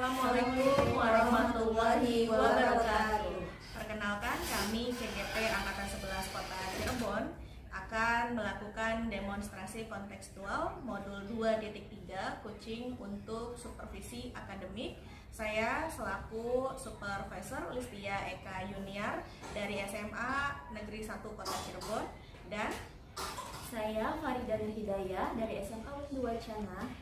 Assalamualaikum warahmatullahi wabarakatuh. Perkenalkan, kami CGP Angkatan 11 Kota Cirebon akan melakukan demonstrasi kontekstual modul 2.3 coaching untuk supervisi akademik. Saya selaku Supervisor Listia Eka Yuniar dari SMA Negeri 1 Kota Cirebon, dan Saya Farida Hidayah dari SMA Windu Wacana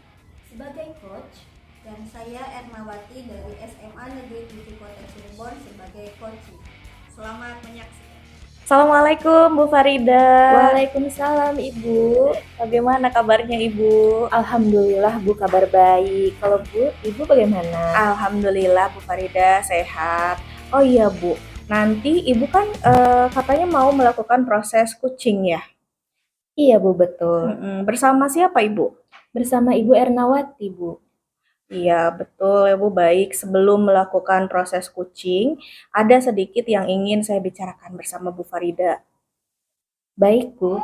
sebagai coach, dan saya Ernawati dari SMA Negeri 7 Kota Cirebon sebagai coach. selamat menyaksikan. Assalamualaikum Bu Farida. Waalaikumsalam Ibu. Bagaimana kabarnya Ibu? Alhamdulillah Bu, kabar baik. Kalau Bu, Ibu bagaimana? Alhamdulillah Bu Farida sehat. Oh iya Bu, nanti Ibu kan katanya mau melakukan proses coaching ya? Iya Bu, betul. Bersama siapa Ibu? Bersama Ibu Ernawati Bu. Iya betul ya Bu, baik. Sebelum melakukan proses coaching, ada sedikit yang ingin saya bicarakan bersama Bu Farida. Baik Bu.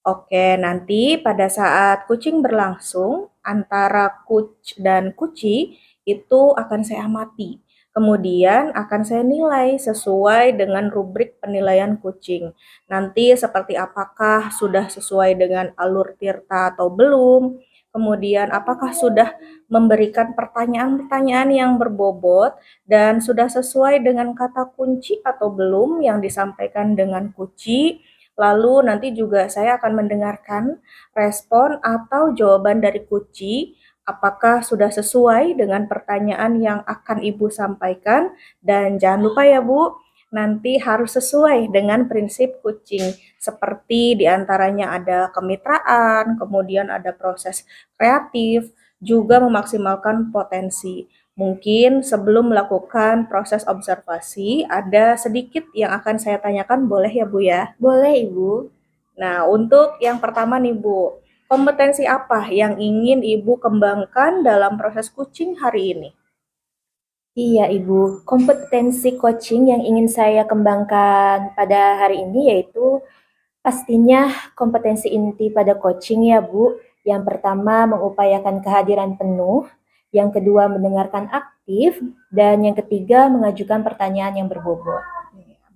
Oke, nanti pada saat coaching berlangsung antara coach dan coachee itu akan saya amati. Kemudian akan saya nilai sesuai dengan rubrik penilaian coaching. Nanti seperti apakah sudah sesuai dengan alur tirta atau belum. Kemudian apakah sudah memberikan pertanyaan-pertanyaan yang berbobot dan sudah sesuai dengan kata kunci atau belum yang disampaikan dengan coachee. Lalu nanti juga saya akan mendengarkan respon atau jawaban dari coachee, apakah sudah sesuai dengan pertanyaan yang akan Ibu sampaikan. Dan jangan lupa ya Bu, nanti harus sesuai dengan prinsip coaching, seperti diantaranya ada kemitraan, kemudian ada proses kreatif, juga memaksimalkan potensi. Mungkin sebelum melakukan proses observasi, ada sedikit yang akan saya tanyakan, boleh ya Bu ya? Boleh Ibu. Nah, untuk yang pertama nih Bu, kompetensi apa yang ingin Ibu kembangkan dalam proses coaching hari ini? Iya Ibu, kompetensi coaching yang ingin saya kembangkan pada hari ini yaitu pastinya kompetensi inti pada coaching ya Bu. Yang pertama mengupayakan kehadiran penuh, yang kedua mendengarkan aktif, dan yang ketiga mengajukan pertanyaan yang berbobot.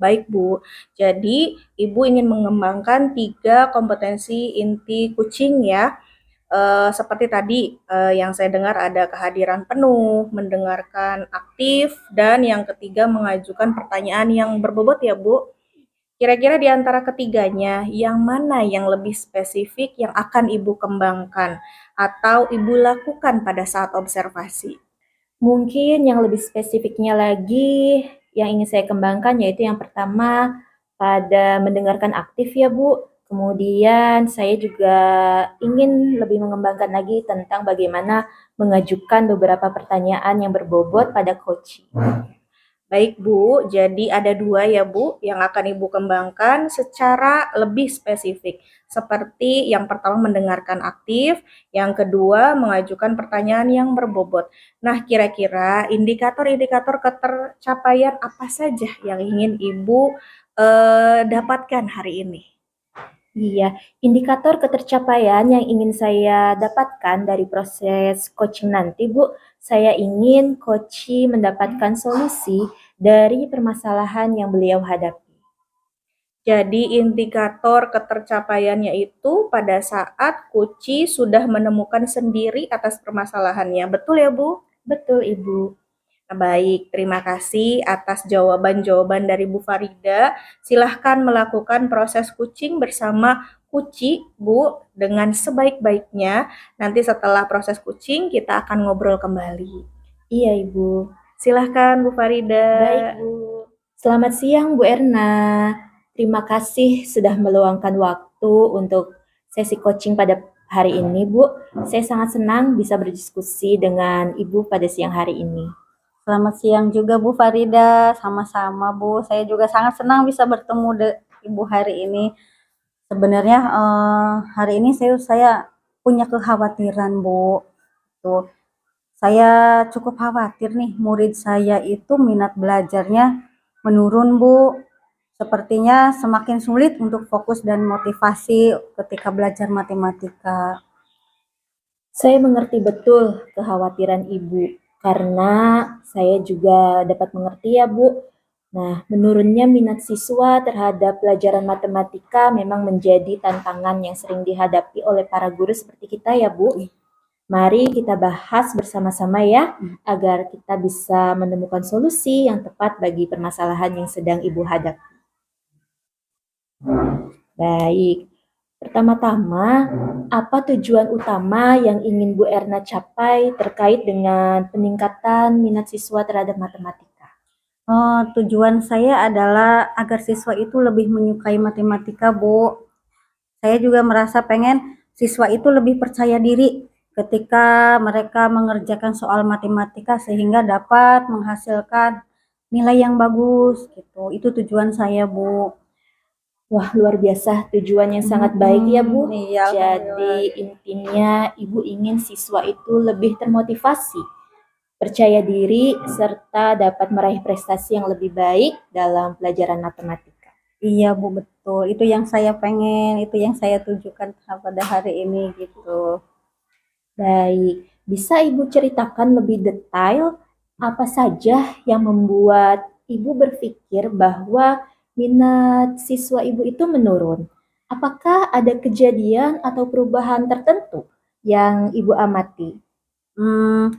Baik Bu, jadi Ibu ingin mengembangkan 3 kompetensi inti coaching ya. Seperti tadi yang saya dengar ada kehadiran penuh, mendengarkan aktif, dan yang ketiga mengajukan pertanyaan yang berbobot ya Bu. Kira-kira di antara ketiganya, yang mana yang lebih spesifik yang akan Ibu kembangkan atau Ibu lakukan pada saat observasi? Mungkin yang lebih spesifiknya lagi yang ingin saya kembangkan yaitu yang pertama pada mendengarkan aktif ya Bu. Kemudian saya juga ingin lebih mengembangkan lagi tentang bagaimana mengajukan beberapa pertanyaan yang berbobot pada coaching. Baik Bu, jadi ada 2 ya Bu yang akan Ibu kembangkan secara lebih spesifik. Seperti yang pertama mendengarkan aktif, yang kedua mengajukan pertanyaan yang berbobot. Nah, kira-kira indikator-indikator ketercapaian apa saja yang ingin Ibu dapatkan hari ini? Iya, indikator ketercapaian yang ingin saya dapatkan dari proses coaching nanti, Bu, saya ingin coachee mendapatkan solusi dari permasalahan yang beliau hadapi. Jadi indikator ketercapaiannya itu pada saat coachee sudah menemukan sendiri atas permasalahannya. Betul ya Bu? Betul, Ibu. Baik, terima kasih atas jawaban-jawaban dari Bu Farida. Silahkan melakukan proses coaching bersama coachee, Bu, dengan sebaik-baiknya. Nanti setelah proses coaching, kita akan ngobrol kembali. Iya, Ibu. Silahkan Bu Farida. Baik, Bu. Selamat siang, Bu Erna. Terima kasih sudah meluangkan waktu untuk sesi coaching pada hari ini, Bu. Saya sangat senang bisa berdiskusi dengan Ibu pada siang hari ini. Selamat siang juga Bu Farida, sama-sama Bu. Saya juga sangat senang bisa bertemu Ibu hari ini. Sebenarnya hari ini saya punya kekhawatiran Bu. Tuh, saya cukup khawatir nih murid saya itu minat belajarnya menurun Bu. Sepertinya semakin sulit untuk fokus dan motivasi ketika belajar matematika. Saya mengerti betul kekhawatiran Ibu. karena saya juga dapat mengerti ya Bu. Nah, menurunnya minat siswa terhadap pelajaran matematika memang menjadi tantangan yang sering dihadapi oleh para guru seperti kita ya Bu. Mari kita bahas bersama-sama ya, agar kita bisa menemukan solusi yang tepat bagi permasalahan yang sedang Ibu hadapi. Baik, pertama-tama, apa tujuan utama yang ingin Bu Erna capai terkait dengan peningkatan minat siswa terhadap matematika? Tujuan saya adalah agar siswa itu lebih menyukai matematika, Bu. Saya juga merasa pengen siswa itu lebih percaya diri ketika mereka mengerjakan soal matematika sehingga dapat menghasilkan nilai yang bagus gitu. Itu tujuan saya, Bu. Wah, luar biasa, tujuan yang sangat baik ya Bu. Iya, Jadi intinya Ibu ingin siswa itu lebih termotivasi, percaya diri, serta dapat meraih prestasi yang lebih baik dalam pelajaran matematika. Iya, Bu, betul. Itu yang saya pengen, itu yang saya tujukan pada hari ini gitu. Baik, bisa Ibu ceritakan lebih detail apa saja yang membuat Ibu berpikir bahwa minat siswa Ibu itu menurun? Apakah ada kejadian atau perubahan tertentu yang Ibu amati? Hmm,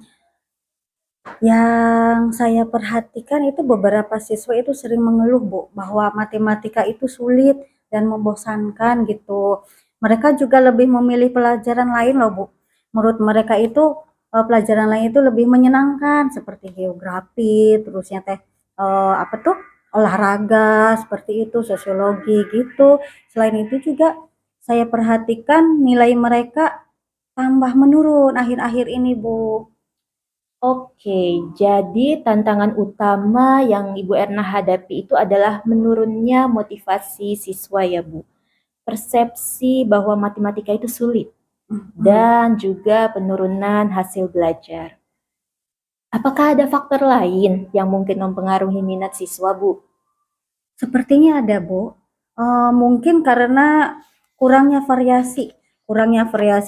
yang saya perhatikan itu beberapa siswa itu sering mengeluh, Bu, bahwa matematika itu sulit dan membosankan gitu. Mereka juga lebih memilih pelajaran lain loh, Bu. Menurut mereka itu pelajaran lain itu lebih menyenangkan seperti geografi, terusnya apa tuh olahraga seperti itu, sosiologi gitu. Selain itu juga saya perhatikan nilai mereka tambah menurun akhir-akhir ini, Bu. Oke, jadi tantangan utama yang Ibu Erna hadapi itu adalah menurunnya motivasi siswa ya Bu. Persepsi bahwa matematika itu sulit dan juga penurunan hasil belajar. Apakah ada faktor lain yang mungkin mempengaruhi minat siswa Bu? Sepertinya ada, Bu. Mungkin karena kurangnya variasi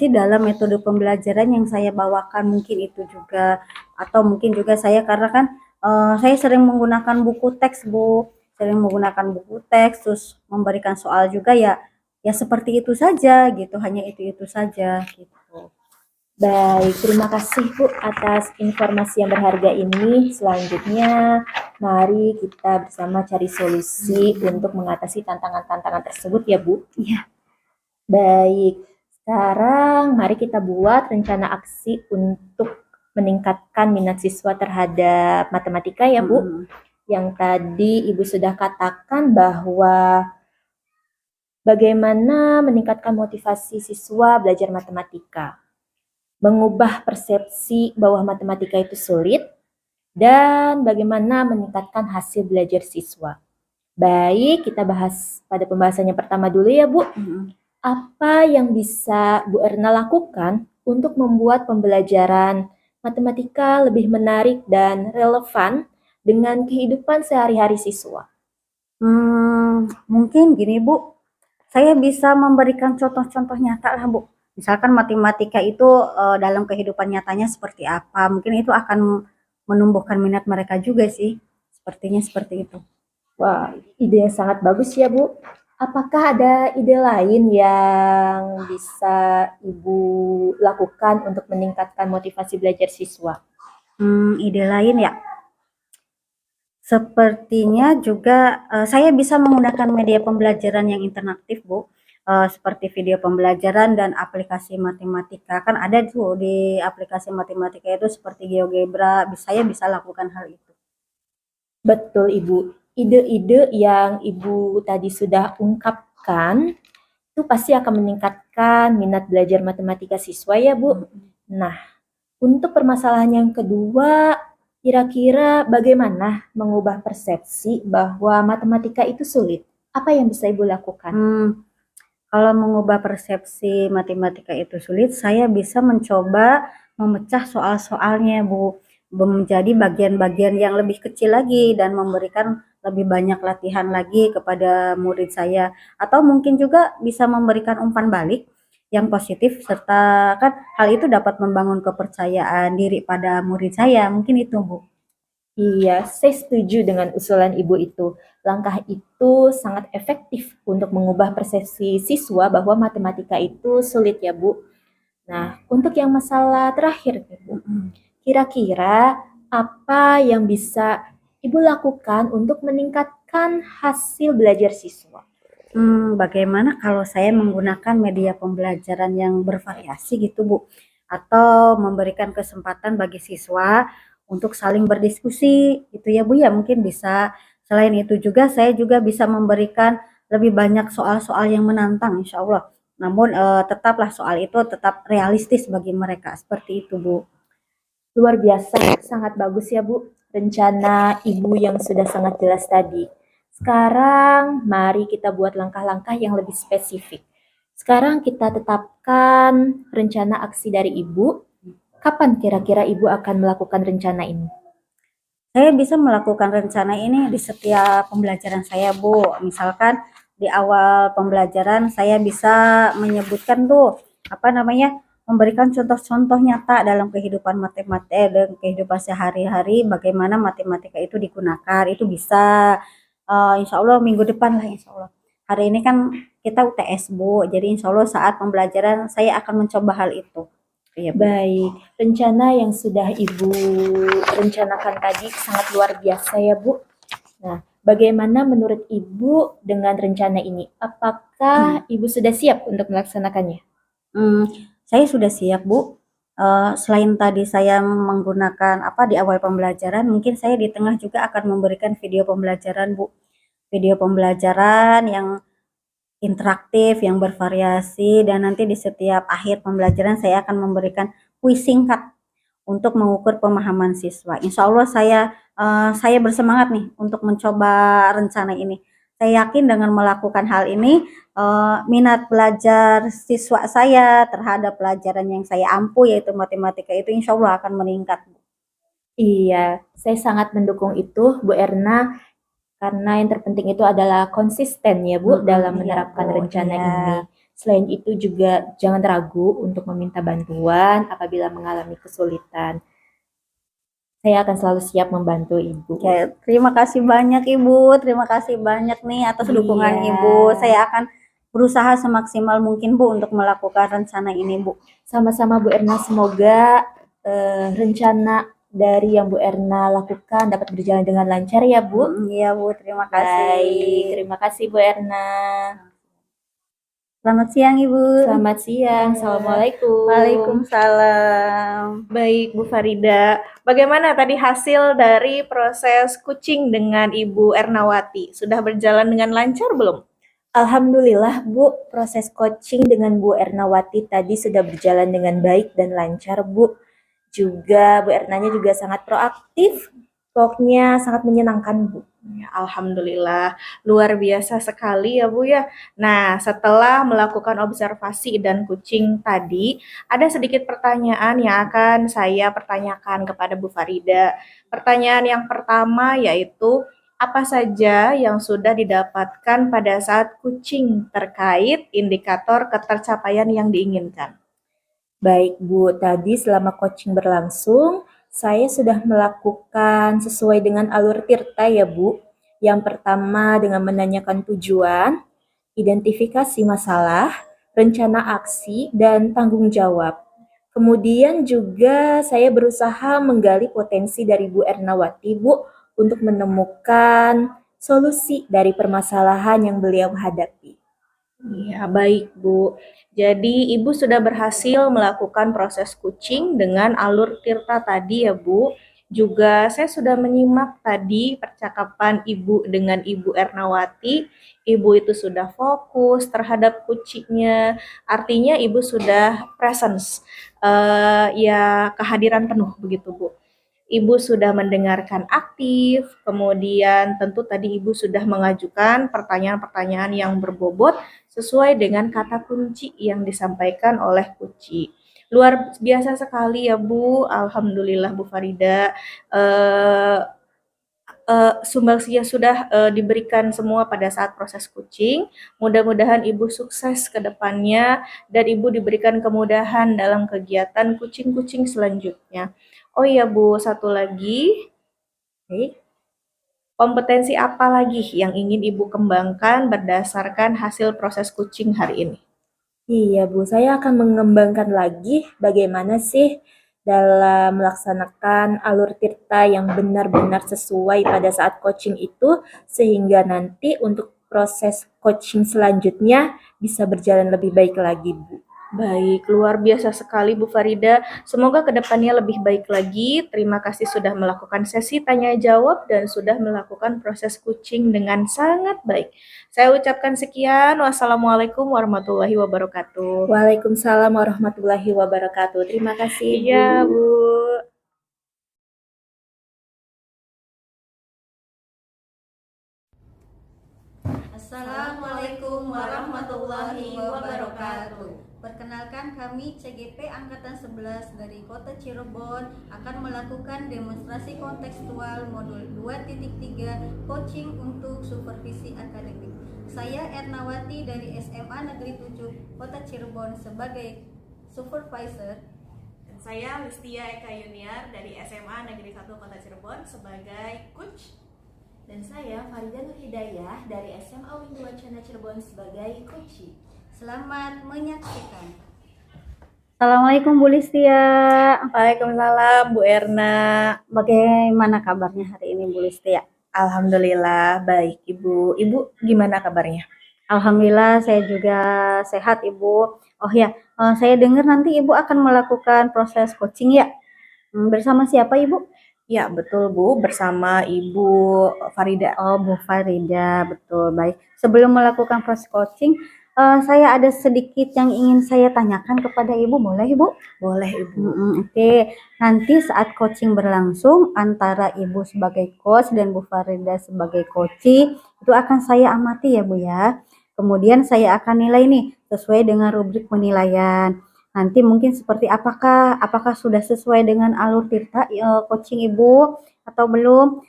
dalam metode pembelajaran yang saya bawakan mungkin itu juga, atau mungkin juga saya karena kan saya sering menggunakan buku teks, Bu. Sering menggunakan buku teks terus memberikan soal juga ya seperti itu saja gitu, hanya itu-itu saja gitu. Baik, terima kasih Bu atas informasi yang berharga ini. Selanjutnya, mari kita bersama cari solusi untuk mengatasi tantangan-tantangan tersebut ya Bu. Iya. Baik, sekarang mari kita buat rencana aksi untuk meningkatkan minat siswa terhadap matematika ya Bu. Yang tadi Ibu sudah katakan bahwa bagaimana meningkatkan motivasi siswa belajar matematika, mengubah persepsi bahwa matematika itu sulit, dan bagaimana meningkatkan hasil belajar siswa. Baik, kita bahas pada pembahasannya pertama dulu ya Bu. Apa yang bisa Bu Erna lakukan untuk membuat pembelajaran matematika lebih menarik dan relevan dengan kehidupan sehari-hari siswa? Mungkin gini, Bu. Saya bisa memberikan contoh-contoh nyata lah, Bu. Misalkan matematika itu dalam kehidupan nyatanya seperti apa. Mungkin itu akan menumbuhkan minat mereka juga sih. Sepertinya seperti itu. Wah, ide yang sangat bagus ya Bu. Apakah ada ide lain yang bisa Ibu lakukan untuk meningkatkan motivasi belajar siswa? Ide lain ya. Sepertinya juga saya bisa menggunakan media pembelajaran yang interaktif, Bu. Seperti video pembelajaran dan aplikasi matematika. Kan ada tuh di aplikasi matematika itu seperti GeoGebra. Saya bisa lakukan hal itu. Betul Ibu. Ide-ide yang Ibu tadi sudah ungkapkan itu pasti akan meningkatkan minat belajar matematika siswa ya Bu. Nah, untuk permasalahan yang kedua, kira-kira bagaimana mengubah persepsi bahwa matematika itu sulit? Apa yang bisa Ibu lakukan? Kalau mengubah persepsi matematika itu sulit, saya bisa mencoba memecah soal-soalnya, Bu, menjadi bagian-bagian yang lebih kecil lagi dan memberikan lebih banyak latihan lagi kepada murid saya. Atau mungkin juga bisa memberikan umpan balik yang positif, serta kan hal itu dapat membangun kepercayaan diri pada murid saya. Mungkin itu, Bu. Iya, saya setuju dengan usulan Ibu itu. Langkah itu sangat efektif untuk mengubah persepsi siswa bahwa matematika itu sulit ya, Bu. Nah, untuk yang masalah terakhir nih, Bu. Kira-kira apa yang bisa Ibu lakukan untuk meningkatkan hasil belajar siswa? Bagaimana kalau saya menggunakan media pembelajaran yang bervariasi gitu, Bu? Atau memberikan kesempatan bagi siswa untuk saling berdiskusi gitu ya, Bu, ya? Mungkin bisa. Selain itu juga saya juga bisa memberikan lebih banyak soal-soal yang menantang insya Allah. Namun tetaplah soal itu tetap realistis bagi mereka. Seperti itu, Bu. Luar biasa, sangat bagus ya Bu, rencana Ibu yang sudah sangat jelas tadi. Sekarang mari kita buat langkah-langkah yang lebih spesifik. Sekarang kita tetapkan rencana aksi dari Ibu. Kapan kira-kira Ibu akan melakukan rencana ini? Saya bisa melakukan rencana ini di setiap pembelajaran saya, Bu. Misalkan di awal pembelajaran saya bisa menyebutkan tuh memberikan contoh-contoh nyata dalam kehidupan matematika dan kehidupan sehari-hari bagaimana matematika itu digunakan. Itu bisa insya Allah minggu depan lah insya Allah. Hari ini kan kita UTS, Bu. Jadi insya Allah saat pembelajaran saya akan mencoba hal itu. Iya, Bu. Baik, rencana yang sudah Ibu rencanakan tadi sangat luar biasa ya Bu. Nah, bagaimana menurut Ibu dengan rencana ini? Apakah Ibu sudah siap untuk melaksanakannya? Saya sudah siap, Bu. Selain tadi saya menggunakan di awal pembelajaran, mungkin saya di tengah juga akan memberikan video pembelajaran, Bu. Video pembelajaran yang interaktif, yang bervariasi, dan nanti di setiap akhir pembelajaran saya akan memberikan kuis singkat untuk mengukur pemahaman siswa. Insya Allah saya bersemangat nih untuk mencoba rencana ini. Saya yakin dengan melakukan hal ini, minat belajar siswa saya terhadap pelajaran yang saya ampu yaitu matematika itu insya Allah akan meningkat. Iya, saya sangat mendukung itu Bu Erna. Karena yang terpenting itu adalah konsisten ya Bu dalam Iya, menerapkan Bu, rencana iya. ini. Selain itu juga jangan ragu untuk meminta bantuan apabila mengalami kesulitan. Saya akan selalu siap membantu Ibu. Oke, terima kasih banyak Ibu, terima kasih banyak nih atas dukungan Iya. Ibu. Saya akan berusaha semaksimal mungkin Bu untuk melakukan rencana ini, Bu. Sama-sama Bu Erna, semoga rencana dari yang Bu Erna lakukan dapat berjalan dengan lancar ya Bu. Iya Bu, terima kasih. Baik, terima kasih Bu Erna. Selamat siang Ibu. Selamat siang, Assalamualaikum. Waalaikumsalam. Baik, Bu Farida. Bagaimana tadi hasil dari proses coaching dengan Ibu Ernawati? Sudah berjalan dengan lancar belum? Alhamdulillah Bu, proses coaching dengan Bu Ernawati tadi sudah berjalan dengan baik dan lancar Bu. Juga Bu Ernanya juga sangat proaktif, pokoknya sangat menyenangkan Bu. Ya, alhamdulillah, luar biasa sekali ya Bu ya. Nah, setelah melakukan observasi dan coaching tadi, ada sedikit pertanyaan yang akan saya pertanyakan kepada Bu Farida. Pertanyaan yang pertama yaitu, apa saja yang sudah didapatkan pada saat coaching terkait indikator ketercapaian yang diinginkan? Baik Bu, tadi selama coaching berlangsung, saya sudah melakukan sesuai dengan alur Tirta ya Bu. Yang pertama dengan menanyakan tujuan, identifikasi masalah, rencana aksi, dan tanggung jawab. Kemudian juga saya berusaha menggali potensi dari Bu Ernawati Bu untuk menemukan solusi dari permasalahan yang beliau hadapi. Ya, baik Bu. Jadi Ibu sudah berhasil melakukan proses coaching dengan alur Tirta tadi ya Bu. Juga saya sudah menyimak tadi percakapan Ibu dengan Ibu Ernawati. Ibu itu sudah fokus terhadap coachingnya. Artinya Ibu sudah presence, ya kehadiran penuh begitu Bu. Ibu sudah mendengarkan aktif, kemudian tentu tadi Ibu sudah mengajukan pertanyaan-pertanyaan yang berbobot sesuai dengan kata kunci yang disampaikan oleh kunci. Luar biasa sekali ya Bu, alhamdulillah Bu Farida. sumbangsinya sudah diberikan semua pada saat proses kucing. Mudah-mudahan Ibu sukses ke depannya dan Ibu diberikan kemudahan dalam kegiatan kucing-kucing selanjutnya. Oh iya Bu, satu lagi. Baik. Kompetensi apa lagi yang ingin Ibu kembangkan berdasarkan hasil proses kucing hari ini? Iya Bu, saya akan mengembangkan lagi bagaimana sih dalam melaksanakan alur tirta yang benar-benar sesuai pada saat coaching itu, sehingga nanti untuk proses coaching selanjutnya bisa berjalan lebih baik lagi Bu. Baik, luar biasa sekali Bu Farida. Semoga kedepannya lebih baik lagi. Terima kasih sudah melakukan sesi tanya jawab dan sudah melakukan proses coaching dengan sangat baik. Saya ucapkan sekian. Wassalamualaikum warahmatullahi wabarakatuh. Waalaikumsalam warahmatullahi wabarakatuh. Terima kasih Bu. Iya Bu. Assalamualaikum warahmatullahi wabarakatuh. Perkenalkan, kami CGP Angkatan 11 dari Kota Cirebon akan melakukan demonstrasi kontekstual modul 2.3 coaching untuk supervisi akademik. Saya Ernawati dari SMA Negeri 7 Kota Cirebon sebagai supervisor. Dan saya Listia Eka Yuniar dari SMA Negeri 1 Kota Cirebon sebagai coach. Dan saya Farida Nur Hidayah dari SMA Wing 2 Cana Cirebon sebagai coach. Selamat menyaksikan. Assalamualaikum Bu Listia. Waalaikumsalam Bu Erna. Bagaimana kabarnya hari ini Bu Listia? Alhamdulillah baik Ibu. Ibu gimana kabarnya? Alhamdulillah saya juga sehat Ibu. Oh ya, saya dengar nanti Ibu akan melakukan proses coaching ya. Bersama siapa Ibu? Ya betul Bu, bersama Ibu Farida. Oh Bu Farida, betul, baik. Sebelum melakukan proses coaching, saya ada sedikit yang ingin saya tanyakan kepada Ibu, boleh Ibu? Boleh Ibu. Oke, nanti saat coaching berlangsung antara Ibu sebagai coach dan Bu Farida sebagai coachee, itu akan saya amati ya Bu ya. Kemudian saya akan nilai nih sesuai dengan rubrik penilaian. Nanti mungkin seperti apakah sudah sesuai dengan alur tirta coaching Ibu atau belum?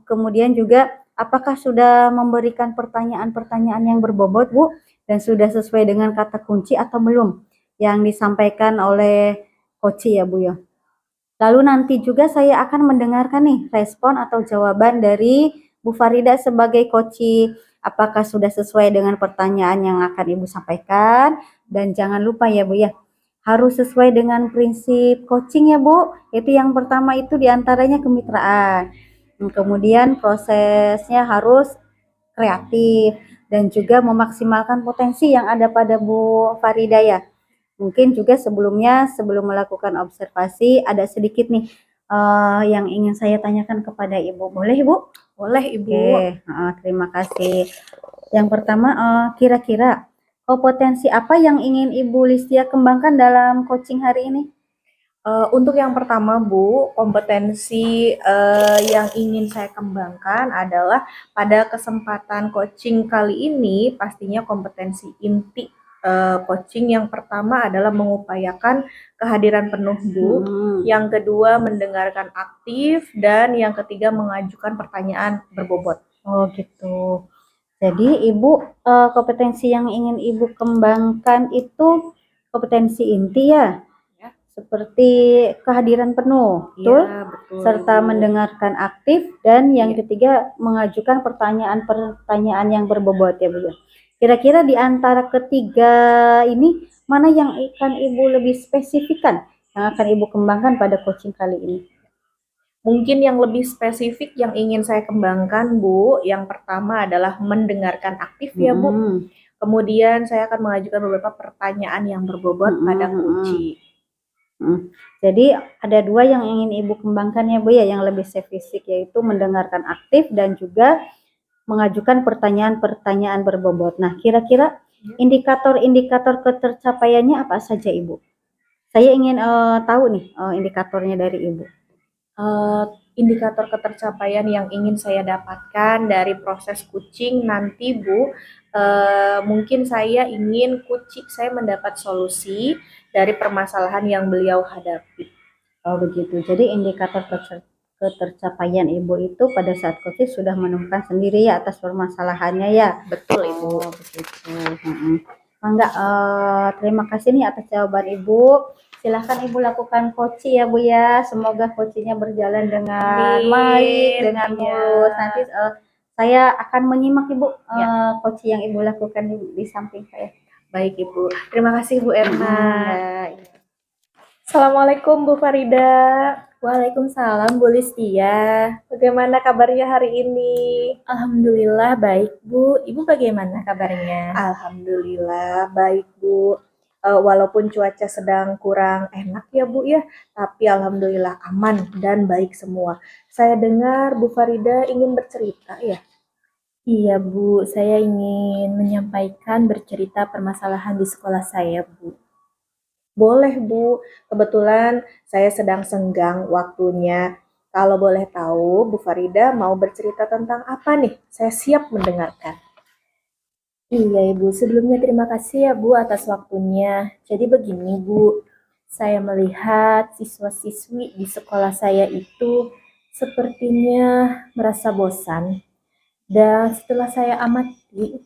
Kemudian juga apakah sudah memberikan pertanyaan-pertanyaan yang berbobot Bu dan sudah sesuai dengan kata kunci atau belum yang disampaikan oleh coachee ya Bu ya. Lalu nanti juga saya akan mendengarkan nih respon atau jawaban dari Bu Farida sebagai coachee. Apakah sudah sesuai dengan pertanyaan yang akan Ibu sampaikan? Dan jangan lupa ya Bu ya, harus sesuai dengan prinsip coaching ya Bu. Itu yang pertama itu diantaranya kemitraan. Kemudian prosesnya harus kreatif dan juga memaksimalkan potensi yang ada pada Bu Farida ya. Mungkin juga sebelum melakukan observasi ada sedikit nih yang ingin saya tanyakan kepada Ibu. Boleh Ibu? Boleh Ibu. Oke, terima kasih. Yang pertama, kira-kira kompetensi apa yang ingin Ibu Listia kembangkan dalam coaching hari ini? Untuk yang pertama Bu, kompetensi yang ingin saya kembangkan adalah pada kesempatan coaching kali ini pastinya kompetensi inti coaching yang pertama adalah mengupayakan kehadiran penuh Bu, yang kedua mendengarkan aktif, dan yang ketiga mengajukan pertanyaan berbobot. Oh gitu. Jadi Ibu kompetensi yang ingin Ibu kembangkan itu kompetensi inti ya? Seperti kehadiran penuh, betul? Ya, betul. Serta mendengarkan aktif dan yang ketiga mengajukan pertanyaan-pertanyaan yang berbobot ya Bu. Kira-kira di antara ketiga ini mana yang akan Ibu lebih spesifikkan yang akan Ibu kembangkan pada coaching kali ini? Mungkin yang lebih spesifik yang ingin saya kembangkan Bu, yang pertama adalah mendengarkan aktif ya Bu. Kemudian saya akan mengajukan beberapa pertanyaan yang berbobot pada coaching. Jadi ada dua yang ingin Ibu kembangkan ya Bu ya, yang lebih spesifik yaitu mendengarkan aktif dan juga mengajukan pertanyaan-pertanyaan berbobot. Nah, kira-kira indikator-indikator ketercapaiannya apa saja Ibu? Saya ingin tahu nih indikatornya dari Ibu. Indikator ketercapaian yang ingin saya dapatkan dari proses coaching nanti Bu, mungkin saya ingin saya mendapat solusi dari permasalahan yang beliau hadapi. Oh begitu. Jadi indikator ketercapaian Ibu itu pada saat coaching sudah menemukan sendiri ya atas permasalahannya ya. Betul, Ibu. Oh, begitu. Enggak, terima kasih nih atas jawaban Ibu. Silahkan Ibu lakukan coaching ya Bu ya. Semoga coachingnya berjalan dengan Amin. baik, dengan Iya. mulus. Nanti saya akan menyimak Ibu Ya. coaching yang Ibu lakukan di samping saya. Baik, Ibu. Terima kasih, Bu Erna. Ya. Assalamualaikum, Bu Farida. Waalaikumsalam Bu Listia. Bagaimana kabarnya hari ini? Alhamdulillah baik Bu. Ibu bagaimana kabarnya? Alhamdulillah baik, Bu. Walaupun cuaca sedang kurang enak ya, Bu ya, tapi alhamdulillah aman dan baik semua. Saya dengar Bu Farida ingin bercerita ya. Iya Bu, saya ingin menyampaikan bercerita permasalahan di sekolah saya Bu. Boleh, Bu. Kebetulan saya sedang senggang waktunya. Kalau boleh tahu, Bu Farida mau bercerita tentang apa nih? Saya siap mendengarkan. Iya Ibu, sebelumnya terima kasih ya Bu atas waktunya. Jadi begini Bu, saya melihat siswa-siswi di sekolah saya itu sepertinya merasa bosan. Dan setelah saya amati,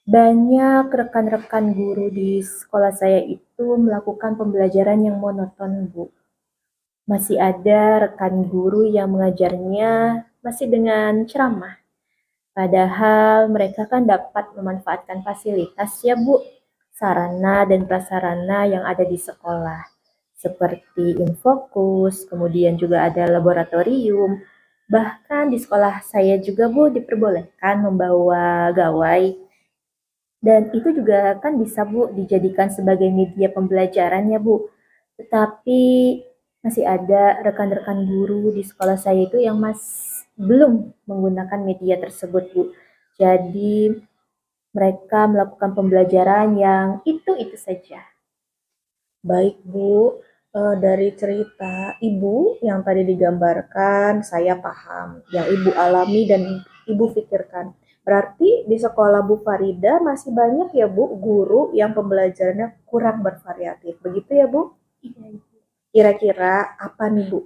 banyak rekan-rekan guru di sekolah saya itu melakukan pembelajaran yang monoton, Bu. Masih ada rekan guru yang mengajarnya masih dengan ceramah. Padahal mereka kan dapat memanfaatkan fasilitas ya, Bu, sarana dan prasarana yang ada di sekolah. Seperti infokus, kemudian juga ada laboratorium. Bahkan di sekolah saya juga, Bu, diperbolehkan membawa gawai. Dan itu juga kan bisa Bu dijadikan sebagai media pembelajaran ya Bu. Tetapi masih ada rekan-rekan guru di sekolah saya itu yang belum menggunakan media tersebut Bu. Jadi mereka melakukan pembelajaran yang itu saja. Baik, Bu. Dari cerita Ibu yang tadi digambarkan, saya paham yang Ibu alami dan Ibu pikirkan. Berarti di sekolah Bu Farida masih banyak ya Bu guru yang pembelajarannya kurang bervariatif. Begitu ya Bu? Iya, Kira-kira apa nih Bu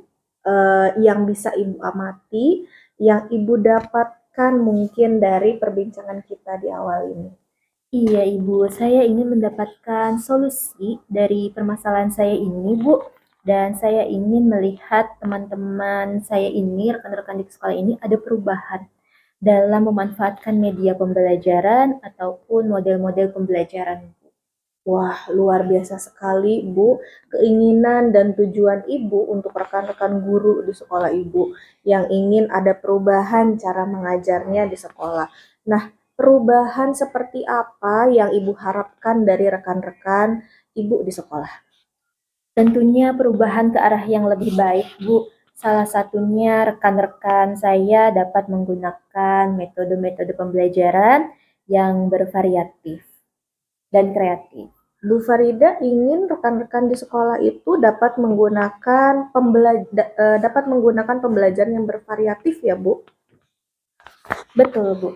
yang bisa Ibu amati, yang Ibu dapatkan mungkin dari perbincangan kita di awal ini? Iya Ibu, saya ingin mendapatkan solusi dari permasalahan saya ini Bu. Dan saya ingin melihat teman-teman saya ini, rekan-rekan di sekolah ini ada perubahan dalam memanfaatkan media pembelajaran ataupun model-model pembelajaran. Wah, luar biasa sekali, Bu. Keinginan dan tujuan Ibu untuk rekan-rekan guru di sekolah Ibu yang ingin ada perubahan cara mengajarnya di sekolah. Nah, perubahan seperti apa yang Ibu harapkan dari rekan-rekan Ibu di sekolah? Tentunya perubahan ke arah yang lebih baik, Bu. Salah satunya rekan-rekan saya dapat menggunakan metode-metode pembelajaran yang bervariatif dan kreatif. Bu Farida ingin rekan-rekan di sekolah itu dapat menggunakan pembelajaran yang bervariatif ya, Bu. Betul, Bu.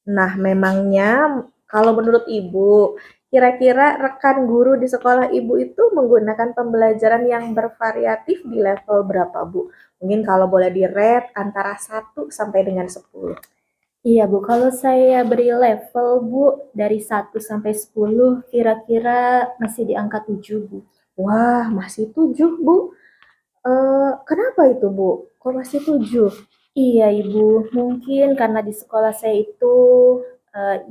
Nah, memangnya kalau menurut Ibu, kira-kira rekan guru di sekolah Ibu itu menggunakan pembelajaran yang bervariatif di level berapa, Bu? Mungkin kalau boleh di-rate antara 1 sampai dengan 10. Iya, Bu. Kalau saya beri level, Bu, dari 1 sampai 10, kira-kira masih di angka 7, Bu. Wah, masih 7, Bu. Kenapa itu, Bu? Kok masih 7? Iya, Ibu. Mungkin karena di sekolah saya itu,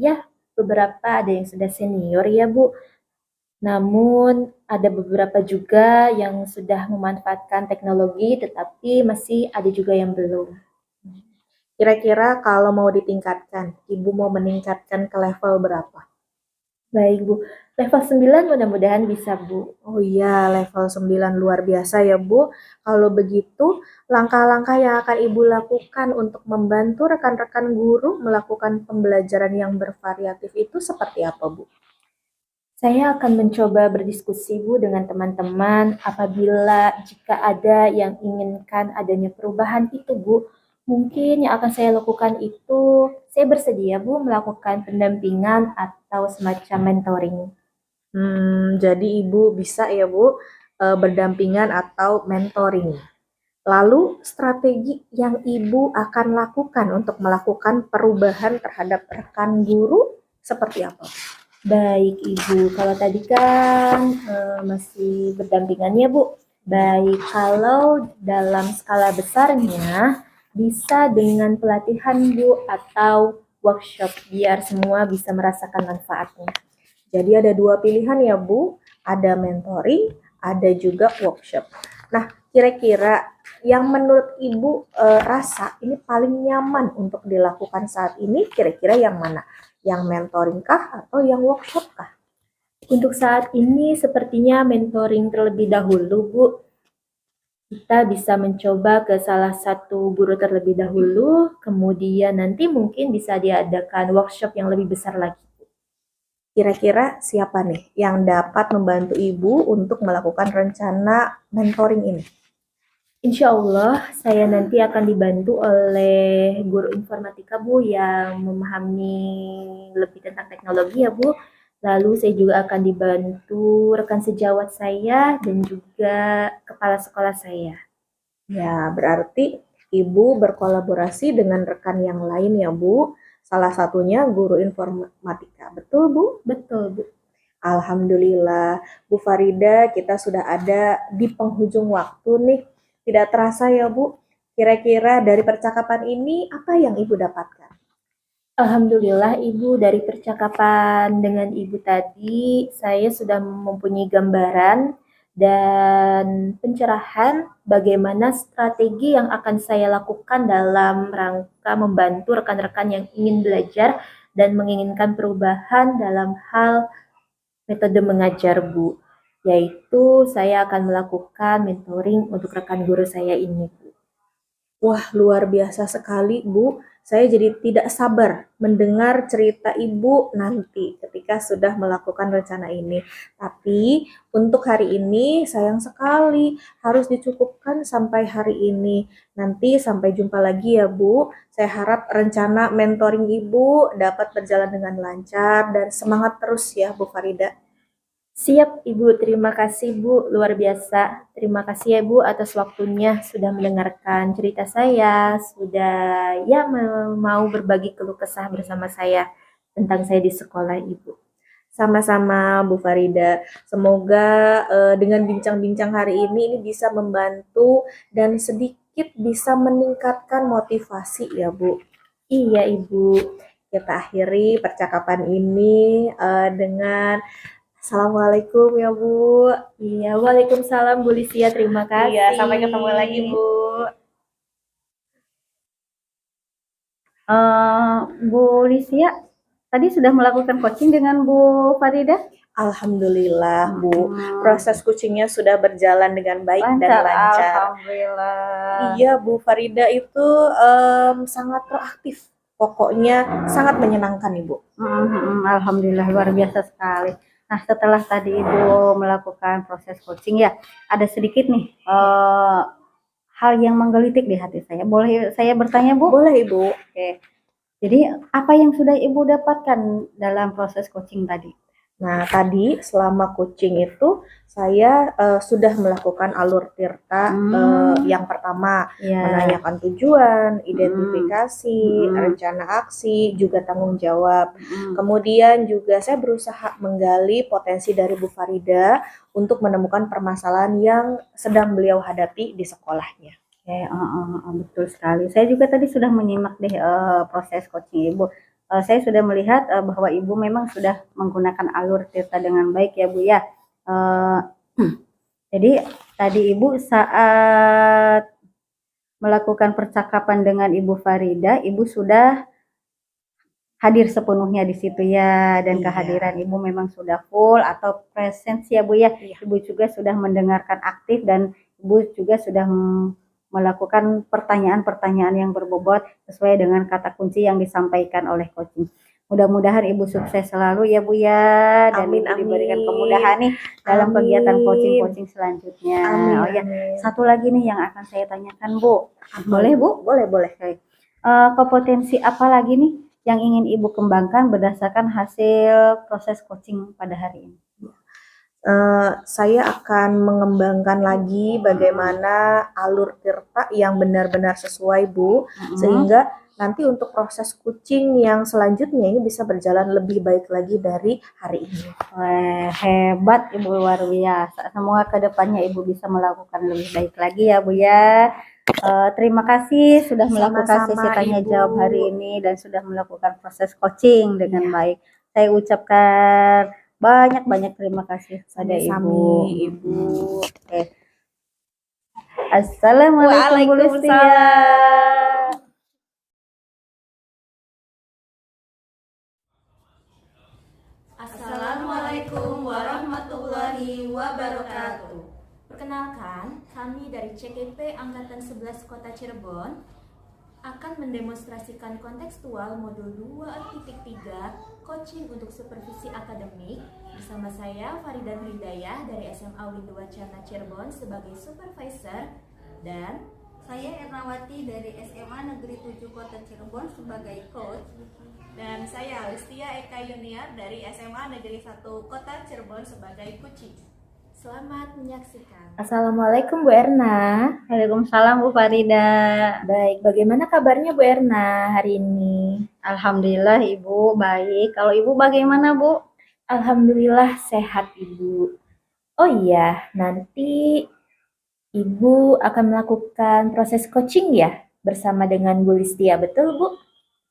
ya beberapa ada yang sudah senior ya, Bu. Namun ada beberapa juga yang sudah memanfaatkan teknologi, tetapi masih ada juga yang belum. Kira-kira kalau mau ditingkatkan, Ibu mau meningkatkan ke level berapa? Baik, Bu. Level 9 mudah-mudahan bisa, Bu. Oh iya, level 9 luar biasa ya, Bu. Kalau begitu, langkah-langkah yang akan Ibu lakukan untuk membantu rekan-rekan guru melakukan pembelajaran yang bervariatif itu seperti apa, Bu? Saya akan mencoba berdiskusi, Bu, dengan teman-teman apabila jika ada yang inginkan adanya perubahan itu, Bu. Mungkin yang akan saya lakukan itu, saya bersedia, Bu, melakukan pendampingan atau semacam mentoring. Jadi Ibu bisa ya, Bu, berdampingan atau mentoring. Lalu strategi yang Ibu akan lakukan untuk melakukan perubahan terhadap rekan guru seperti apa? Baik Ibu, kalau tadi kan masih berdampingan ya Bu. Baik, kalau dalam skala besarnya bisa dengan pelatihan Bu atau workshop biar semua bisa merasakan manfaatnya. Jadi ada dua pilihan ya Bu, ada mentoring, ada juga workshop. Nah, kira-kira yang menurut Ibu rasa ini paling nyaman untuk dilakukan saat ini, kira-kira yang mana? Yang mentoring kah atau yang workshop kah? Untuk saat ini sepertinya mentoring terlebih dahulu Bu. Kita bisa mencoba ke salah satu guru terlebih dahulu, kemudian nanti mungkin bisa diadakan workshop yang lebih besar lagi. Kira-kira siapa nih yang dapat membantu Ibu untuk melakukan rencana mentoring ini? Insya Allah saya nanti akan dibantu oleh guru informatika Bu yang memahami lebih tentang teknologi ya Bu. Lalu saya juga akan dibantu rekan sejawat saya dan juga kepala sekolah saya. Ya, berarti Ibu berkolaborasi dengan rekan yang lain ya Bu. Salah satunya guru informatika. Betul Bu? Betul Bu. Alhamdulillah, Bu Farida, kita sudah ada di penghujung waktu nih. Tidak terasa ya Bu, kira-kira dari percakapan ini apa yang Ibu dapatkan? Alhamdulillah Ibu, dari percakapan dengan Ibu tadi, saya sudah mempunyai gambaran dan pencerahan bagaimana strategi yang akan saya lakukan dalam rangka membantu rekan-rekan yang ingin belajar dan menginginkan perubahan dalam hal metode mengajar Bu. Yaitu saya akan melakukan mentoring untuk rekan guru saya ini Bu. Wah, luar biasa sekali Bu. Saya jadi tidak sabar mendengar cerita Ibu nanti ketika sudah melakukan rencana ini. Tapi untuk hari ini sayang sekali harus dicukupkan sampai hari ini. Nanti sampai jumpa lagi ya Bu. Saya harap rencana mentoring Ibu dapat berjalan dengan lancar dan semangat terus ya Bu Farida. Siap Ibu, terima kasih Bu, luar biasa. Terima kasih ya Bu atas waktunya sudah mendengarkan cerita saya, sudah ya mau berbagi keluh kesah bersama saya tentang saya di sekolah Ibu. Sama-sama Bu Farida. Semoga dengan bincang-bincang hari ini bisa membantu dan sedikit bisa meningkatkan motivasi ya Bu. Iya Ibu. Kita akhiri percakapan ini dengan Assalamualaikum ya Bu. Iya, waalaikumsalam Bu Lisia, terima kasih. Iya, sampai ketemu lagi Bu. Bu Lisia, tadi sudah melakukan coaching dengan Bu Farida? Alhamdulillah Bu, proses coachingnya sudah berjalan dengan baik dan lancar. Alhamdulillah. Iya Bu Farida itu sangat proaktif, pokoknya sangat menyenangkan Ibu. Alhamdulillah, luar biasa sekali. Nah, setelah tadi Ibu melakukan proses coaching ya, ada sedikit nih hal yang menggelitik di hati saya. Boleh saya bertanya Bu? Boleh Ibu. Oke. Jadi apa yang sudah Ibu dapatkan dalam proses coaching tadi? Nah, tadi selama coaching itu saya sudah melakukan alur tirta yang pertama, menanyakan tujuan, identifikasi, rencana aksi, juga tanggung jawab. Kemudian juga saya berusaha menggali potensi dari Bu Farida untuk menemukan permasalahan yang sedang beliau hadapi di sekolahnya. Betul sekali. Saya juga tadi sudah menyimak deh proses coaching Ibu. Saya sudah melihat bahwa Ibu memang sudah menggunakan alur tirta dengan baik ya Bu ya. Jadi tadi Ibu saat melakukan percakapan dengan Ibu Farida, Ibu sudah hadir sepenuhnya di situ ya, dan kehadiran Ibu memang sudah full atau presence ya Bu ya. Ibu juga sudah mendengarkan aktif dan Ibu juga sudah melakukan pertanyaan-pertanyaan yang berbobot sesuai dengan kata kunci yang disampaikan oleh coaching. Mudah-mudahan Ibu sukses selalu ya Bu ya, dan Amin, Ibu diberikan kemudahan nih dalam kegiatan coaching selanjutnya. Amin, ya, satu lagi nih yang akan saya tanyakan Bu. Boleh Bu? Boleh. Kompetensi apa lagi nih yang ingin Ibu kembangkan berdasarkan hasil proses coaching pada hari ini? Saya akan mengembangkan lagi bagaimana alur tirta yang benar-benar sesuai, Bu, sehingga nanti untuk proses kucing yang selanjutnya ini bisa berjalan lebih baik lagi dari hari ini. Wah, hebat Ibu, luar biasa. Semoga kedepannya Ibu bisa melakukan lebih baik lagi ya Bu ya. Terima kasih sudah melakukan sesi Sama-sama, tanya Ibu. jawab hari ini dan sudah melakukan proses coaching dengan Iya. baik. Saya ucapkan banyak terima kasih pada Sami-sami, Ibu. Ibu. Oke. Assalamualaikum Bu Lustia. Waalaikumsalam. Assalamualaikum warahmatullahi wabarakatuh. Perkenalkan, kami dari CGP Angkatan 11 Kota Cirebon akan mendemonstrasikan kontekstual modul 2.3 coaching untuk supervisi akademik bersama saya Farida Hidayah dari SMA Windu Wacana Cirebon sebagai supervisor dan saya Ernawati dari SMA Negeri 7 Kota Cirebon sebagai coach. Dan saya Alistia Eka Yuniar dari SMA Negeri 1 Kota Cirebon sebagai kucing. Selamat menyaksikan. Assalamualaikum Bu Erna. Waalaikumsalam Bu Farida. Baik, bagaimana kabarnya Bu Erna hari ini? Alhamdulillah Ibu baik. Kalau Ibu bagaimana Bu? Alhamdulillah sehat Ibu. Oh iya, nanti Ibu akan melakukan proses coaching ya bersama dengan Bu Listia, betul Bu?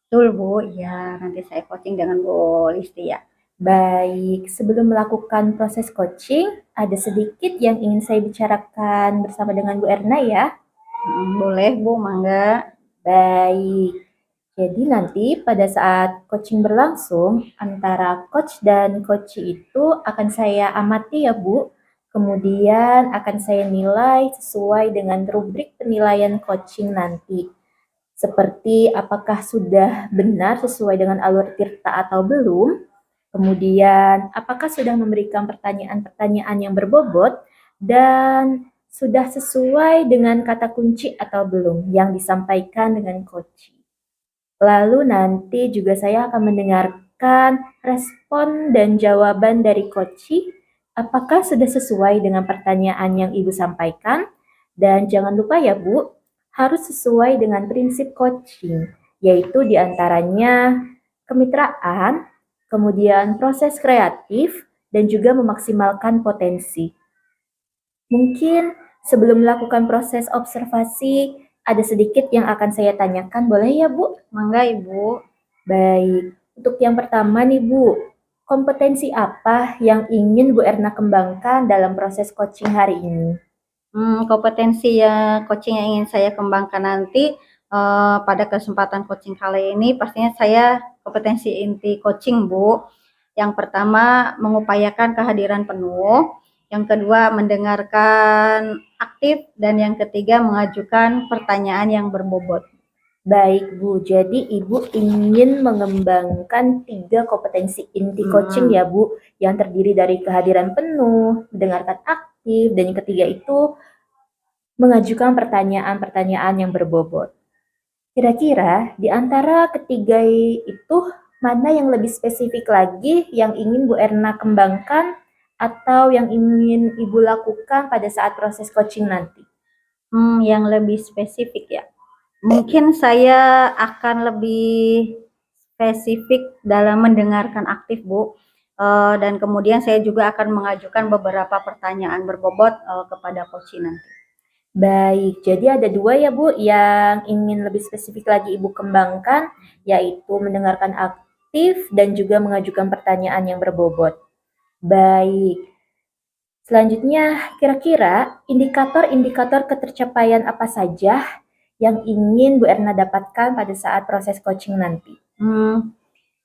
Betul Bu, ya nanti saya coaching dengan Bu Listia. Baik, sebelum melakukan proses coaching, ada sedikit yang ingin saya bicarakan bersama dengan Bu Erna ya. Boleh Bu, mangga. Baik, jadi nanti pada saat coaching berlangsung, antara coach dan coachee itu akan saya amati ya Bu. Kemudian akan saya nilai sesuai dengan rubrik penilaian coaching nanti. Seperti apakah sudah benar sesuai dengan alur tirta atau belum. Kemudian apakah sudah memberikan pertanyaan-pertanyaan yang berbobot dan sudah sesuai dengan kata kunci atau belum yang disampaikan dengan coach. Lalu nanti juga saya akan mendengarkan respon dan jawaban dari coach. Apakah sudah sesuai dengan pertanyaan yang Ibu sampaikan? Dan jangan lupa ya Bu, harus sesuai dengan prinsip coaching, yaitu diantaranya kemitraan, kemudian proses kreatif, dan juga memaksimalkan potensi. Mungkin sebelum melakukan proses observasi, ada sedikit yang akan saya tanyakan, boleh ya Bu? Mangga Ibu. Baik, untuk yang pertama nih Bu, kompetensi apa yang ingin Bu Erna kembangkan dalam proses coaching hari ini? Kompetensi coaching yang ingin saya kembangkan nanti pada kesempatan coaching kali ini pastinya saya kompetensi inti coaching Bu. Yang pertama mengupayakan kehadiran penuh, yang kedua mendengarkan aktif, dan yang ketiga mengajukan pertanyaan yang berbobot. Baik Bu, jadi Ibu ingin mengembangkan 3 kompetensi inti coaching ya Bu, yang terdiri dari kehadiran penuh, mendengarkan aktif, dan yang ketiga itu mengajukan pertanyaan-pertanyaan yang berbobot. Kira-kira di antara ketiga itu mana yang lebih spesifik lagi yang ingin Bu Erna kembangkan atau yang ingin Ibu lakukan pada saat proses coaching nanti? Yang lebih spesifik ya. Mungkin saya akan lebih spesifik dalam mendengarkan aktif Bu. Dan kemudian saya juga akan mengajukan beberapa pertanyaan berbobot kepada coach nanti. Baik, jadi ada 2 ya Bu yang ingin lebih spesifik lagi Ibu kembangkan, yaitu mendengarkan aktif dan juga mengajukan pertanyaan yang berbobot. Baik, selanjutnya kira-kira indikator-indikator ketercapaian apa saja yang ingin Bu Erna dapatkan pada saat proses coaching nanti?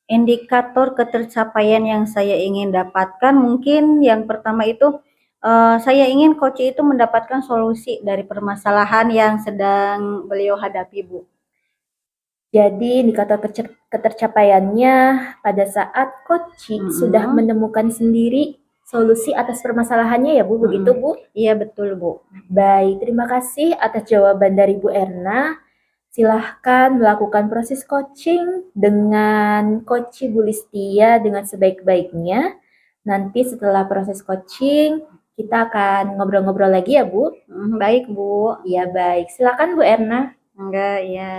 Indikator ketercapaian yang saya ingin dapatkan mungkin yang pertama itu saya ingin coach itu mendapatkan solusi dari permasalahan yang sedang beliau hadapi Bu. Jadi indikator ketercapaiannya pada saat coach sudah menemukan sendiri solusi atas permasalahannya ya Bu, begitu Bu? Iya betul Bu. Baik, terima kasih atas jawaban dari Bu Erna. Silahkan melakukan proses coaching dengan coach Bu Listia dengan sebaik-baiknya. Nanti setelah proses coaching, kita akan ngobrol-ngobrol lagi ya, Bu? Baik Bu. Ya, baik. Silakan Bu Erna. Enggak ya.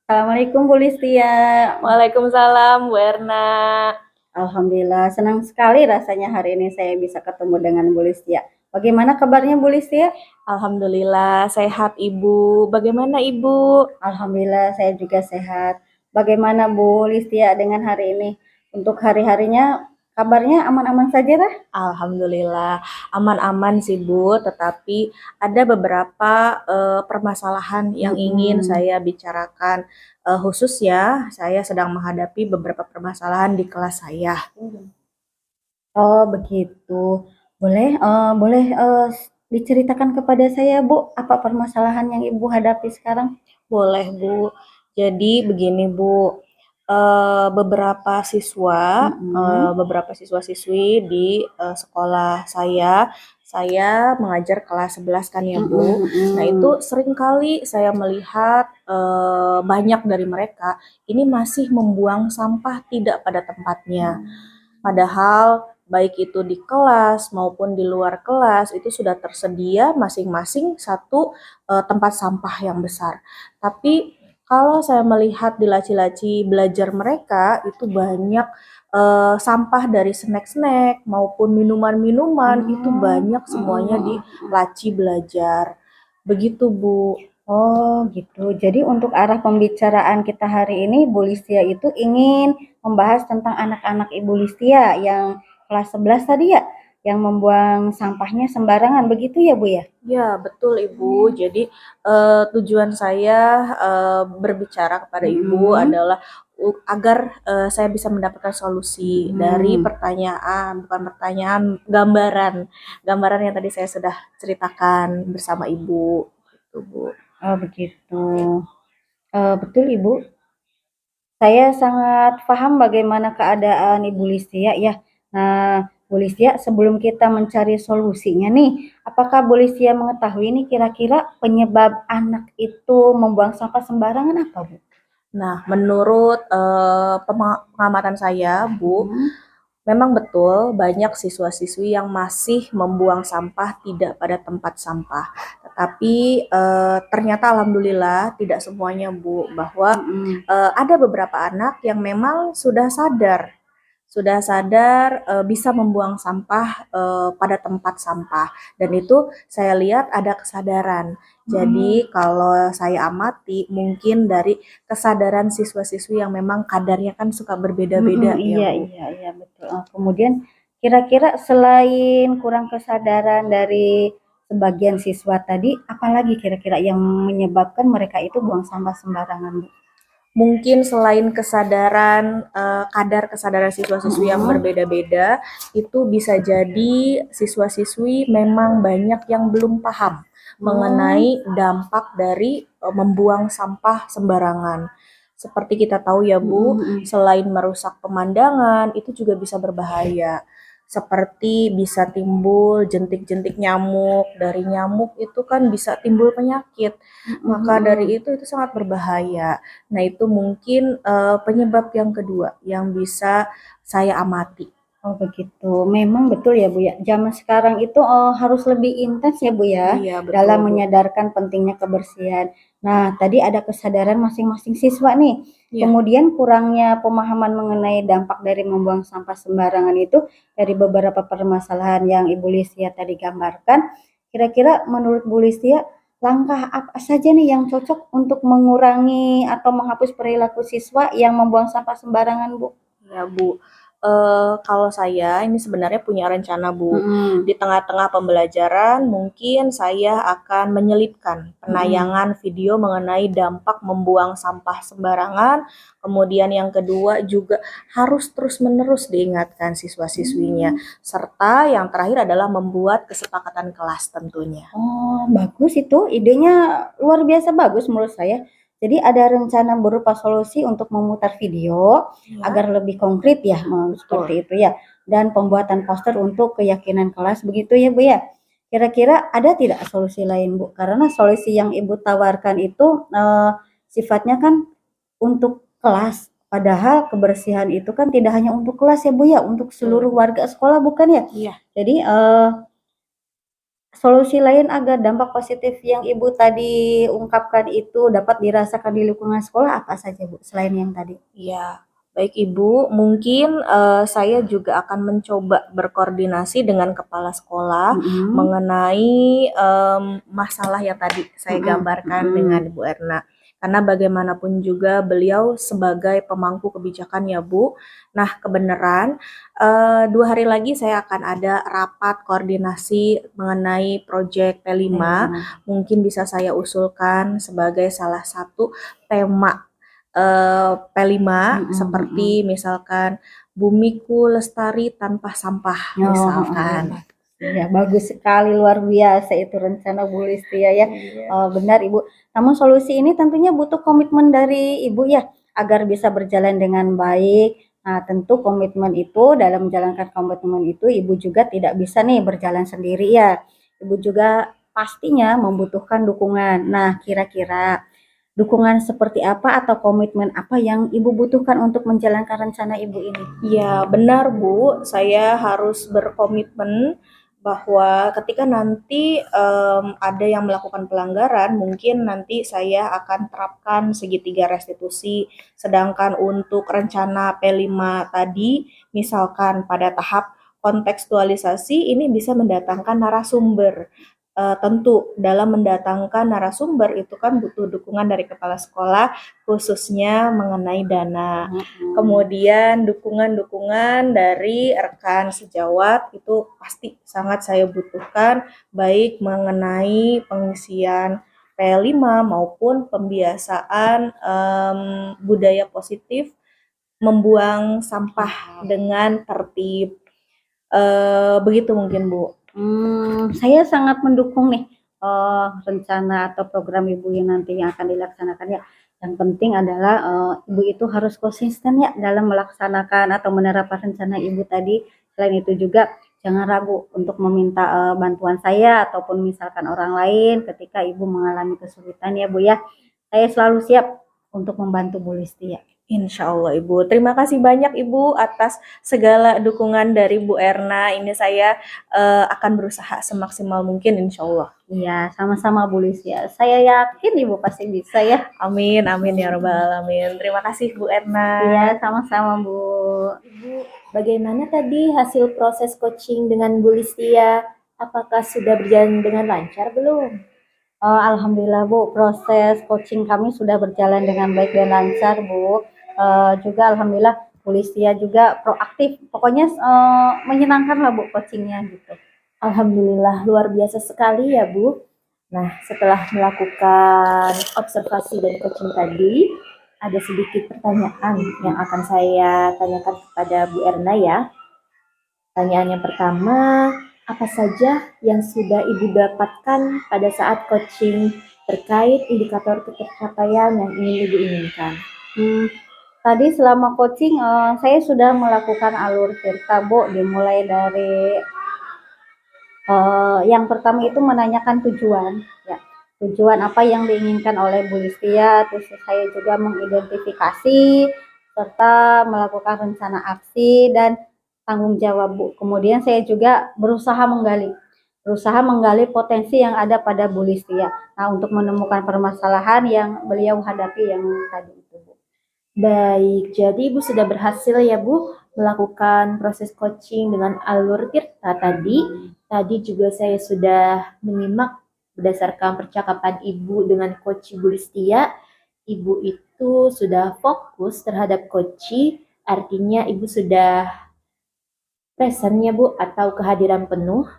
Assalamualaikum Bu Listia. Waalaikumsalam, Bu Erna. Alhamdulillah, senang sekali rasanya hari ini saya bisa ketemu dengan Bu Listia. Bagaimana kabarnya Bu Listia? Alhamdulillah, sehat Ibu. Bagaimana Ibu? Alhamdulillah, saya juga sehat. Bagaimana Bu Listia dengan hari ini? Untuk hari-harinya kabarnya aman-aman saja lah? Alhamdulillah, aman-aman sih Bu, tetapi ada beberapa permasalahan yang ingin saya bicarakan. Khusus ya, saya sedang menghadapi beberapa permasalahan di kelas saya. Oh begitu. Boleh diceritakan kepada saya Bu, apa permasalahan yang Ibu hadapi sekarang? Boleh Bu. Jadi begini Bu, beberapa siswa-siswi di sekolah saya mengajar kelas 11 kan ya Bu. Nah itu seringkali saya melihat banyak dari mereka ini masih membuang sampah tidak pada tempatnya. Padahal baik itu di kelas maupun di luar kelas itu sudah tersedia masing-masing satu tempat sampah yang besar. Tapi kalau saya melihat di laci-laci belajar mereka itu banyak sampah dari snack-snack maupun minuman-minuman itu banyak semuanya di laci belajar. Begitu Bu. Oh gitu. Jadi untuk arah pembicaraan kita hari ini, Bu Listia itu ingin membahas tentang anak-anak Ibu Listia yang kelas 11 tadi ya, yang membuang sampahnya sembarangan, begitu ya Bu ya? Ya, betul Ibu. Jadi tujuan saya berbicara kepada Ibu adalah agar saya bisa mendapatkan solusi dari pertanyaan, bukan pertanyaan, gambaran yang tadi saya sudah ceritakan bersama Ibu. Gitu, Bu. Oh begitu. Betul Ibu. Saya sangat paham bagaimana keadaan Ibu Listia ya. Nah, Bu Listia, sebelum kita mencari solusinya nih, apakah Bu Listia mengetahui nih kira-kira penyebab anak itu membuang sampah sembarangan apa, Bu? Nah, menurut pengamatan saya, Bu, memang betul banyak siswa-siswi yang masih membuang sampah tidak pada tempat sampah. Tetapi ternyata alhamdulillah tidak semuanya Bu, bahwa ada beberapa anak yang memang sudah sadar bisa membuang sampah pada tempat sampah, dan itu saya lihat ada kesadaran. Jadi kalau saya amati mungkin dari kesadaran siswa-siswi yang memang kadarnya kan suka berbeda-beda ya Bu. Iya betul. Kemudian kira-kira selain kurang kesadaran dari sebagian siswa tadi, apalagi kira-kira yang menyebabkan mereka itu buang sampah sembarangan, Bu? Mungkin selain kesadaran kadar kesadaran siswa-siswi yang berbeda-beda, itu bisa jadi siswa-siswi memang banyak yang belum paham mengenai dampak dari membuang sampah sembarangan. Seperti kita tahu ya Bu, selain merusak pemandangan, itu juga bisa berbahaya. Seperti bisa timbul jentik-jentik nyamuk, dari nyamuk itu kan bisa timbul penyakit. Maka dari itu sangat berbahaya. Nah, itu mungkin penyebab yang kedua yang bisa saya amati. Oh begitu, memang betul ya Bu ya, zaman sekarang itu harus lebih intens ya Bu ya, Iya, betul, dalam Bu. menyadarkan pentingnya kebersihan. Nah tadi ada kesadaran masing-masing siswa nih, Iya. kemudian kurangnya pemahaman mengenai dampak dari membuang sampah sembarangan itu dari beberapa permasalahan yang Ibu Listia tadi gambarkan, kira-kira menurut Bu Listia langkah apa saja nih yang cocok untuk mengurangi atau menghapus perilaku siswa yang membuang sampah sembarangan Bu? Ya Bu, kalau saya ini sebenarnya punya rencana Bu. Di tengah-tengah pembelajaran mungkin saya akan menyelipkan penayangan video mengenai dampak membuang sampah sembarangan. Kemudian yang kedua juga harus terus-menerus diingatkan siswa-siswinya. Serta yang terakhir adalah membuat kesepakatan kelas tentunya. Oh, bagus itu. Idenya luar biasa bagus menurut saya. Jadi ada rencana berupa solusi untuk memutar video agar lebih konkret ya, seperti itu ya. Dan pembuatan poster untuk keyakinan kelas begitu ya Bu ya. Kira-kira ada tidak solusi lain Bu? Karena solusi yang Ibu tawarkan itu sifatnya kan untuk kelas. Padahal kebersihan itu kan tidak hanya untuk kelas ya Bu ya, untuk seluruh warga sekolah bukan ya? Iya. Jadi solusi lain agar dampak positif yang Ibu tadi ungkapkan itu dapat dirasakan di lingkungan sekolah apa saja Bu selain yang tadi? Ya, baik Ibu, mungkin saya juga akan mencoba berkoordinasi dengan kepala sekolah mengenai masalah yang tadi saya gambarkan dengan Ibu Erna. Karena bagaimanapun juga beliau sebagai pemangku kebijakan ya Bu. Nah kebenaran 2 hari lagi saya akan ada rapat koordinasi mengenai proyek P5. Mungkin bisa saya usulkan sebagai salah satu tema P5 seperti misalkan bumiku lestari tanpa sampah misalkan. Ya, bagus sekali, luar biasa itu rencana Bu Listia ya. Benar Ibu. Namun solusi ini tentunya butuh komitmen dari Ibu ya, agar bisa berjalan dengan baik. Nah, tentu komitmen itu, dalam menjalankan komitmen itu, Ibu juga tidak bisa nih berjalan sendiri ya. Ibu juga pastinya membutuhkan dukungan. Nah, kira-kira dukungan seperti apa atau komitmen apa yang Ibu butuhkan untuk menjalankan rencana Ibu ini? Ya, benar Bu, saya harus berkomitmen bahwa ketika nanti ada yang melakukan pelanggaran, mungkin nanti saya akan terapkan segitiga restitusi. Sedangkan untuk rencana P5 tadi, misalkan pada tahap kontekstualisasi ini bisa mendatangkan narasumber. Tentu dalam mendatangkan narasumber itu kan butuh dukungan dari kepala sekolah khususnya mengenai dana. Kemudian dukungan-dukungan dari rekan sejawat itu pasti sangat saya butuhkan baik mengenai pengisian P5 maupun pembiasaan budaya positif membuang sampah dengan tertib. Begitu mungkin Bu. Saya sangat mendukung nih rencana atau program Ibu yang nantinya akan dilaksanakan ya. Yang penting adalah Ibu itu harus konsisten ya dalam melaksanakan atau menerapkan rencana Ibu tadi. Selain itu juga jangan ragu untuk meminta bantuan saya ataupun misalkan orang lain ketika Ibu mengalami kesulitan ya Bu ya. Saya selalu siap untuk membantu Bu Listia. Insya Allah Ibu. Terima kasih banyak Ibu atas segala dukungan dari Bu Erna. Ini saya akan berusaha semaksimal mungkin insya Allah. Iya, sama-sama Bu Listia. Saya yakin Ibu pasti bisa ya. Amin, amin ya Rabbal Alamin. Terima kasih Bu Erna. Iya, sama-sama Bu. Ibu, bagaimana tadi hasil proses coaching dengan Bu Listia? Apakah sudah berjalan dengan lancar belum? Alhamdulillah Bu, proses coaching kami sudah berjalan dengan baik dan lancar Bu. Juga alhamdulillah Bu Listia juga proaktif. Pokoknya menyenangkan lah Bu coachingnya gitu. Alhamdulillah, luar biasa sekali ya Bu. Nah, setelah melakukan observasi dan coaching tadi, ada sedikit pertanyaan yang akan saya tanyakan kepada Bu Erna ya. Pertanyaan yang pertama, apa saja yang sudah Ibu dapatkan pada saat coaching terkait indikator pencapaian yang ingin Ibu inginkan? Tadi selama coaching saya sudah melakukan alur cerita Bu, dimulai dari yang pertama itu menanyakan tujuan ya. Tujuan apa yang diinginkan oleh Bu Listia, terus saya juga mengidentifikasi serta melakukan rencana aksi dan tanggung jawab Bu. Kemudian saya juga berusaha menggali potensi yang ada pada Bu Listia. Nah, untuk menemukan permasalahan yang beliau hadapi yang tadi itu Bu. Baik, jadi Ibu sudah berhasil ya Bu melakukan proses coaching dengan alur tirta tadi. Tadi juga saya sudah menyimak berdasarkan percakapan Ibu dengan Coach Bu Listia. Ibu itu sudah fokus terhadap coaching, artinya Ibu sudah present ya Bu atau kehadiran penuh.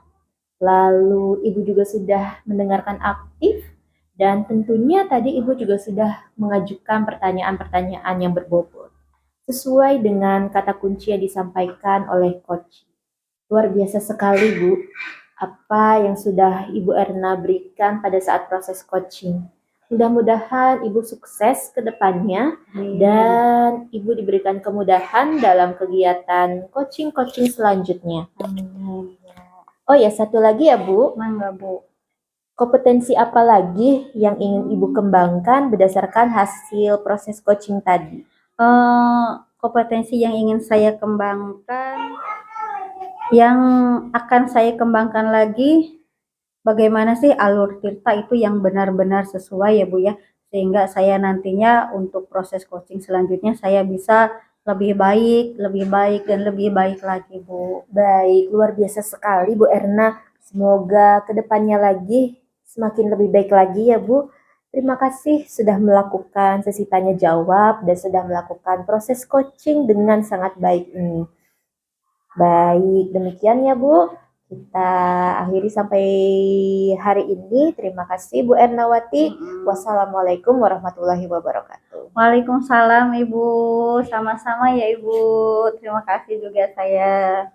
Lalu Ibu juga sudah mendengarkan aktif. Dan tentunya tadi Ibu juga sudah mengajukan pertanyaan-pertanyaan yang berbobot sesuai dengan kata kunci yang disampaikan oleh coach. Luar biasa sekali Bu, apa yang sudah Ibu Erna berikan pada saat proses coaching. Mudah-mudahan Ibu sukses ke depannya dan Ibu diberikan kemudahan dalam kegiatan coaching-coaching selanjutnya. Oh ya, satu lagi ya Bu. Mangga Bu. Kompetensi apa lagi yang ingin Ibu kembangkan berdasarkan hasil proses coaching tadi? kompetensi yang ingin saya kembangkan, yang akan saya kembangkan lagi, bagaimana sih alur Tirta itu yang benar-benar sesuai ya Bu ya, sehingga saya nantinya untuk proses coaching selanjutnya saya bisa lebih baik dan lebih baik lagi Bu. Baik, luar biasa sekali Bu Erna. Semoga kedepannya lagi semakin lebih baik lagi ya Bu. Terima kasih sudah melakukan sesi tanya jawab dan sudah melakukan proses coaching dengan sangat baik ini. Baik, demikian ya Bu. Kita akhiri sampai hari ini. Terima kasih Bu Ernawati. Wassalamualaikum warahmatullahi wabarakatuh. Waalaikumsalam Ibu, sama-sama ya Ibu. Terima kasih juga saya.